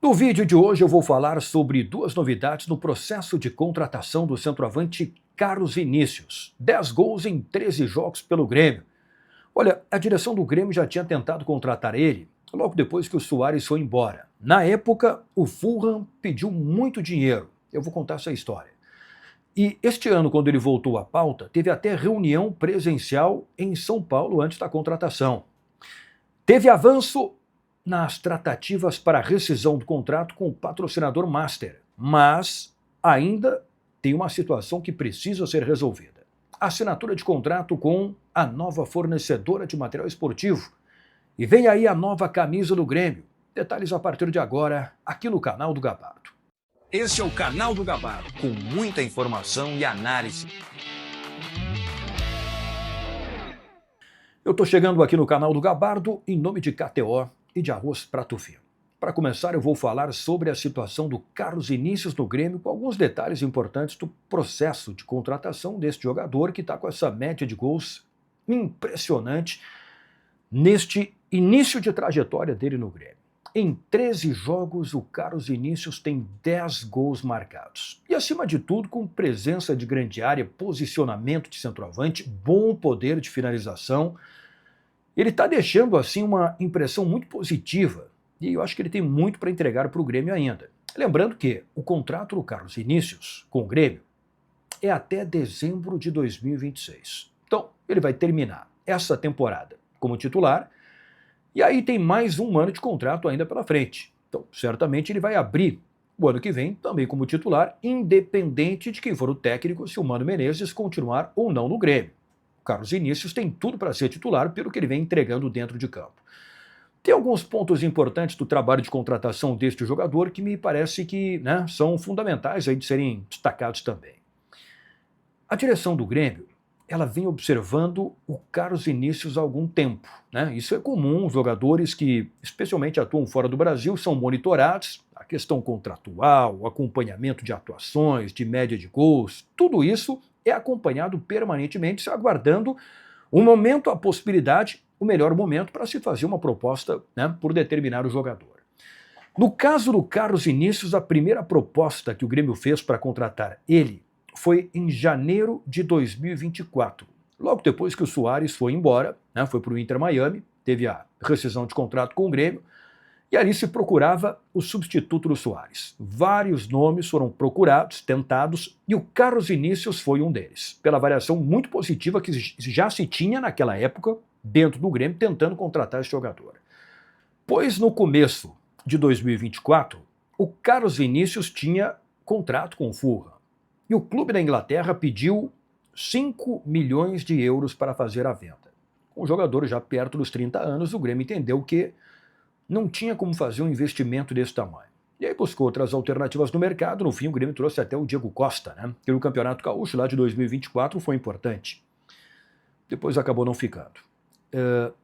No vídeo de hoje eu vou falar sobre duas novidades no processo de contratação do centroavante Carlos Vinícius. 10 gols em 13 jogos pelo Grêmio. Olha, a direção do Grêmio já tinha tentado contratar ele logo depois que o Suárez foi embora. Na época, o Fulham pediu muito dinheiro. Eu vou contar essa história. E este ano, quando ele voltou à pauta, teve até reunião presencial em São Paulo antes da contratação. Teve avanço nas tratativas para a rescisão do contrato com o patrocinador Master, mas ainda tem uma situação que precisa ser resolvida. A assinatura de contrato com a nova fornecedora de material esportivo. E vem aí a nova camisa do Grêmio. Detalhes a partir de agora, aqui no canal do Gabardo. Esse é o canal do Gabardo, com muita informação e análise. Eu estou chegando aqui no canal do Gabardo em nome de KTO e de Arroz Prato Fino. Para começar, eu vou falar sobre a situação do Carlos Vinícius no Grêmio, com alguns detalhes importantes do processo de contratação deste jogador que está com essa média de gols impressionante neste início de trajetória dele no Grêmio. Em 13 jogos, o Carlos Vinícius tem 10 gols marcados. E, acima de tudo, com presença de grande área, posicionamento de centroavante, bom poder de finalização. Ele está deixando, assim, uma impressão muito positiva. E eu acho que ele tem muito para entregar para o Grêmio ainda. Lembrando que o contrato do Carlos Vinícius com o Grêmio é até dezembro de 2026. Então, ele vai terminar essa temporada como titular. E aí tem mais um ano de contrato ainda pela frente. Então, certamente ele vai abrir o ano que vem também como titular, independente de quem for o técnico, se o Mano Menezes continuar ou não no Grêmio. O Carlos Vinícius tem tudo para ser titular pelo que ele vem entregando dentro de campo. Tem alguns pontos importantes do trabalho de contratação deste jogador que me parece que são fundamentais aí de serem destacados também. A direção do Grêmio, ela vem observando o Carlos Vinícius há algum tempo. Isso é comum, os jogadores que especialmente atuam fora do Brasil são monitorados, a questão contratual, o acompanhamento de atuações, de média de gols, tudo isso é acompanhado permanentemente, aguardando o momento, a possibilidade, o melhor momento para se fazer uma proposta por determinado jogador. No caso do Carlos Vinícius, a primeira proposta que o Grêmio fez para contratar ele foi em janeiro de 2024, logo depois que o Suárez foi embora, foi para o Inter Miami, teve a rescisão de contrato com o Grêmio, e ali se procurava o substituto do Suárez. Vários nomes foram procurados, tentados, e o Carlos Vinícius foi um deles, pela avaliação muito positiva que já se tinha naquela época dentro do Grêmio, tentando contratar esse jogador. Pois no começo de 2024, o Carlos Vinícius tinha contrato com o Fulham. E o clube da Inglaterra pediu 5 milhões de euros para fazer a venda. Com o jogador já perto dos 30 anos, o Grêmio entendeu que não tinha como fazer um investimento desse tamanho. E aí buscou outras alternativas no mercado. No fim, o Grêmio trouxe até o Diego Costa, que no Campeonato Gaúcho lá de 2024 foi importante. Depois acabou não ficando.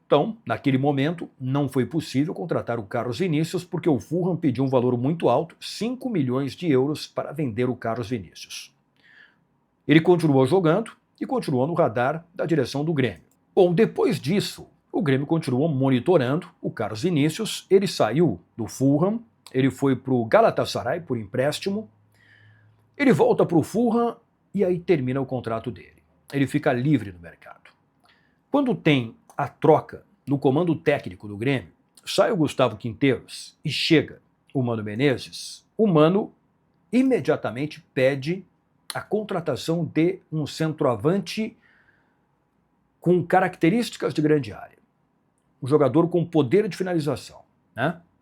Então, naquele momento, não foi possível contratar o Carlos Vinícius porque o Fulham pediu um valor muito alto, 5 milhões de euros, para vender o Carlos Vinícius. Ele continuou jogando e continuou no radar da direção do Grêmio. Bom, depois disso, o Grêmio continuou monitorando o Carlos Vinícius. Ele saiu do Fulham, ele foi para o Galatasaray por empréstimo, ele volta para o Fulham e aí termina o contrato dele. Ele fica livre no mercado. Quando tem a troca no comando técnico do Grêmio, sai o Gustavo Quinteiros e chega o Mano Menezes, o Mano imediatamente pede a contratação de um centroavante com características de grande área. Um jogador com poder de finalização,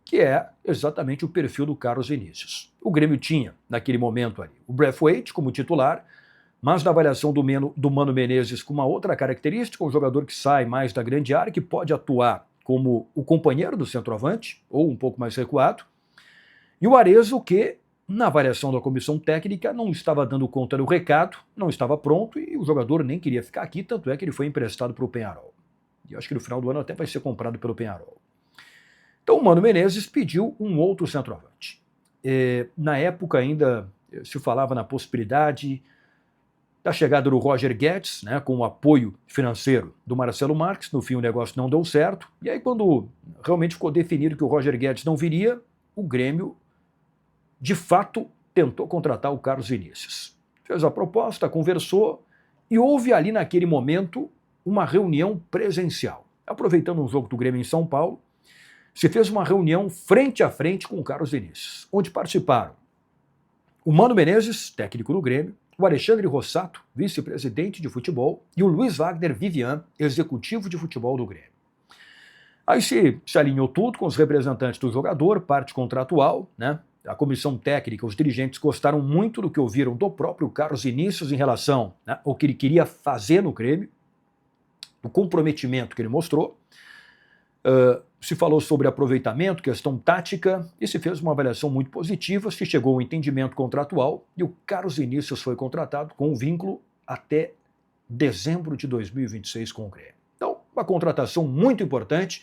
que é exatamente o perfil do Carlos Vinícius. O Grêmio tinha, naquele momento ali, o Braithwaite como titular, mas na avaliação do Mano Menezes com uma outra característica, um jogador que sai mais da grande área, que pode atuar como o companheiro do centroavante, ou um pouco mais recuado, e o Arezzo, que na avaliação da comissão técnica não estava dando conta do recado, não estava pronto, e o jogador nem queria ficar aqui, tanto é que ele foi emprestado para o Peñarol. E eu acho que no final do ano até vai ser comprado pelo Peñarol. Então o Mano Menezes pediu um outro centroavante. Na época ainda se falava na possibilidade da chegada do Roger Guedes, com o apoio financeiro do Marcelo Marques. No fim o negócio não deu certo, e aí quando realmente ficou definido que o Roger Guedes não viria, o Grêmio de fato, tentou contratar o Carlos Vinícius. Fez a proposta, conversou e houve ali naquele momento uma reunião presencial. Aproveitando um jogo do Grêmio em São Paulo, se fez uma reunião frente a frente com o Carlos Vinícius, onde participaram o Mano Menezes, técnico do Grêmio, o Alexandre Rossato, vice-presidente de futebol, e o Luiz Wagner Vivian, executivo de futebol do Grêmio. Aí se alinhou tudo com os representantes do jogador, parte contratual, né? A comissão técnica, os dirigentes gostaram muito do que ouviram do próprio Carlos Vinícius em relação, né, ao que ele queria fazer no Grêmio, o comprometimento que ele mostrou. Se falou sobre aproveitamento, questão tática, e se fez uma avaliação muito positiva, se chegou a um entendimento contratual e o Carlos Vinícius foi contratado com um vínculo até dezembro de 2026 com o Grêmio. Então, uma contratação muito importante.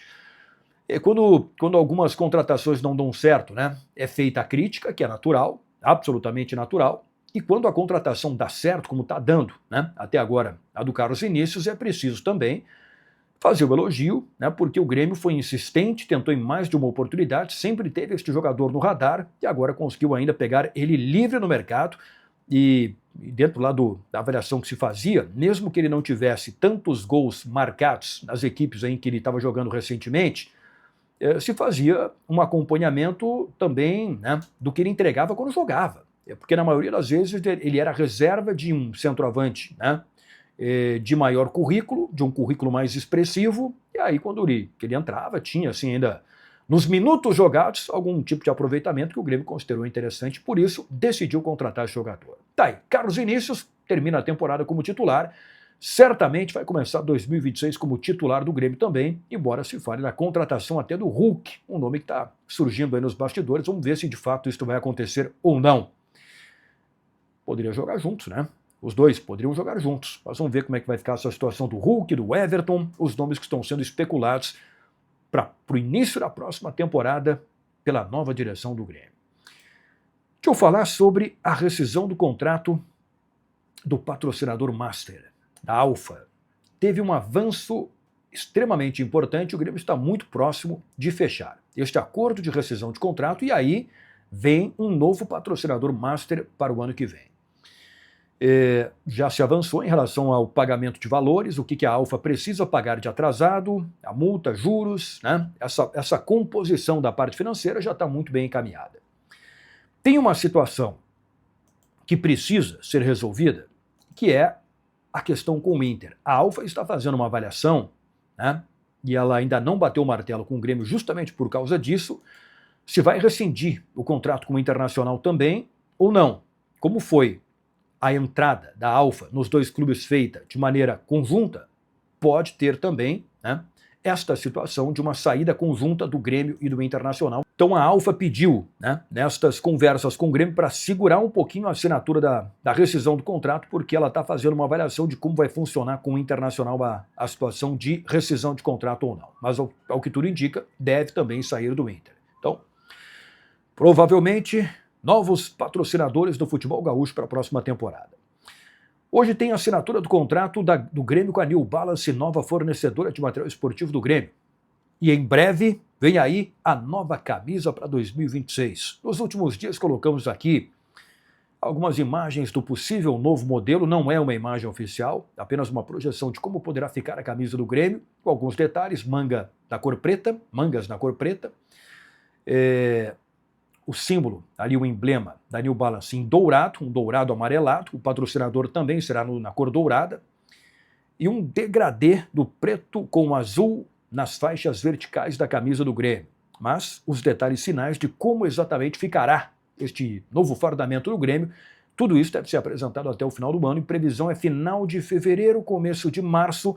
Quando algumas contratações não dão certo, né, é feita a crítica, que é natural, absolutamente natural, e quando a contratação dá certo, como está dando, né, até agora a do Carlos Vinícius, é preciso também fazer o elogio, né, porque o Grêmio foi insistente, tentou em mais de uma oportunidade, sempre teve este jogador no radar e agora conseguiu ainda pegar ele livre no mercado e dentro lá da avaliação que se fazia, mesmo que ele não tivesse tantos gols marcados nas equipes em que ele estava jogando recentemente, se fazia um acompanhamento também, né, do que ele entregava quando jogava. Porque na maioria das vezes ele era reserva de um centroavante, né, de maior currículo, de um currículo mais expressivo, e aí quando ele entrava, tinha assim ainda, nos minutos jogados, algum tipo de aproveitamento que o Grêmio considerou interessante, por isso decidiu contratar esse jogador. Tá aí, Carlos Vinícius termina a temporada como titular, certamente vai começar 2026 como titular do Grêmio também, embora se fale na contratação até do Hulk, um nome que está surgindo aí nos bastidores, vamos ver se de fato isso vai acontecer ou não. Poderia jogar juntos, né? Os dois poderiam jogar juntos, mas vamos ver como é que vai ficar essa situação do Hulk, do Everton, os nomes que estão sendo especulados para o início da próxima temporada pela nova direção do Grêmio. Deixa eu falar sobre a rescisão do contrato do patrocinador Master, da Alfa. Teve um avanço extremamente importante, o Grêmio está muito próximo de fechar este acordo de rescisão de contrato e aí vem um novo patrocinador Master para o ano que vem. Já se avançou em relação ao pagamento de valores, o que a Alfa precisa pagar de atrasado, a multa, juros, né? Essa composição da parte financeira já está muito bem encaminhada. Tem uma situação que precisa ser resolvida, que é a questão com o Inter. A Alfa está fazendo uma avaliação, né? E ela ainda não bateu o martelo com o Grêmio justamente por causa disso, se vai rescindir o contrato com o Internacional também ou não. Como foi a entrada da Alfa nos dois clubes feita de maneira conjunta, pode ter também, né, esta situação de uma saída conjunta do Grêmio e do Internacional. Então a Alfa pediu, né, nestas conversas com o Grêmio para segurar um pouquinho a assinatura da rescisão do contrato, porque ela está fazendo uma avaliação de como vai funcionar com o Internacional a situação de rescisão de contrato ou não. Mas ao que tudo indica, deve também sair do Inter. Então, provavelmente novos patrocinadores do futebol gaúcho para a próxima temporada. Hoje tem a assinatura do contrato do Grêmio com a New Balance, nova fornecedora de material esportivo do Grêmio. E em breve vem aí a nova camisa para 2026. Nos últimos dias colocamos aqui algumas imagens do possível novo modelo, não é uma imagem oficial, apenas uma projeção de como poderá ficar a camisa do Grêmio, com alguns detalhes, mangas na cor preta, o símbolo, ali o emblema da New Balance em dourado, um dourado amarelado, o patrocinador também será na cor dourada, e um degradê do preto com azul nas faixas verticais da camisa do Grêmio. Mas os detalhes finais de como exatamente ficará este novo fardamento do Grêmio, tudo isso deve ser apresentado até o final do ano, e previsão é final de fevereiro, começo de março,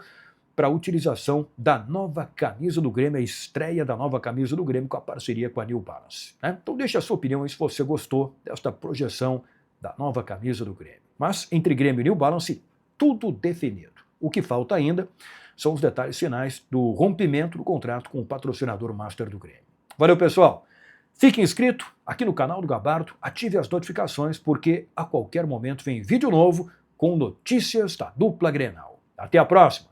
para a utilização da nova camisa do Grêmio, a estreia da nova camisa do Grêmio com a parceria com a New Balance, né? Então deixa a sua opinião aí se você gostou desta projeção da nova camisa do Grêmio. Mas entre Grêmio e New Balance, tudo definido. O que falta ainda são os detalhes finais do rompimento do contrato com o patrocinador Master do Grêmio. Valeu, pessoal! Fique inscrito aqui no canal do Gabardo, ative as notificações, porque a qualquer momento vem vídeo novo com notícias da dupla Grenal. Até a próxima!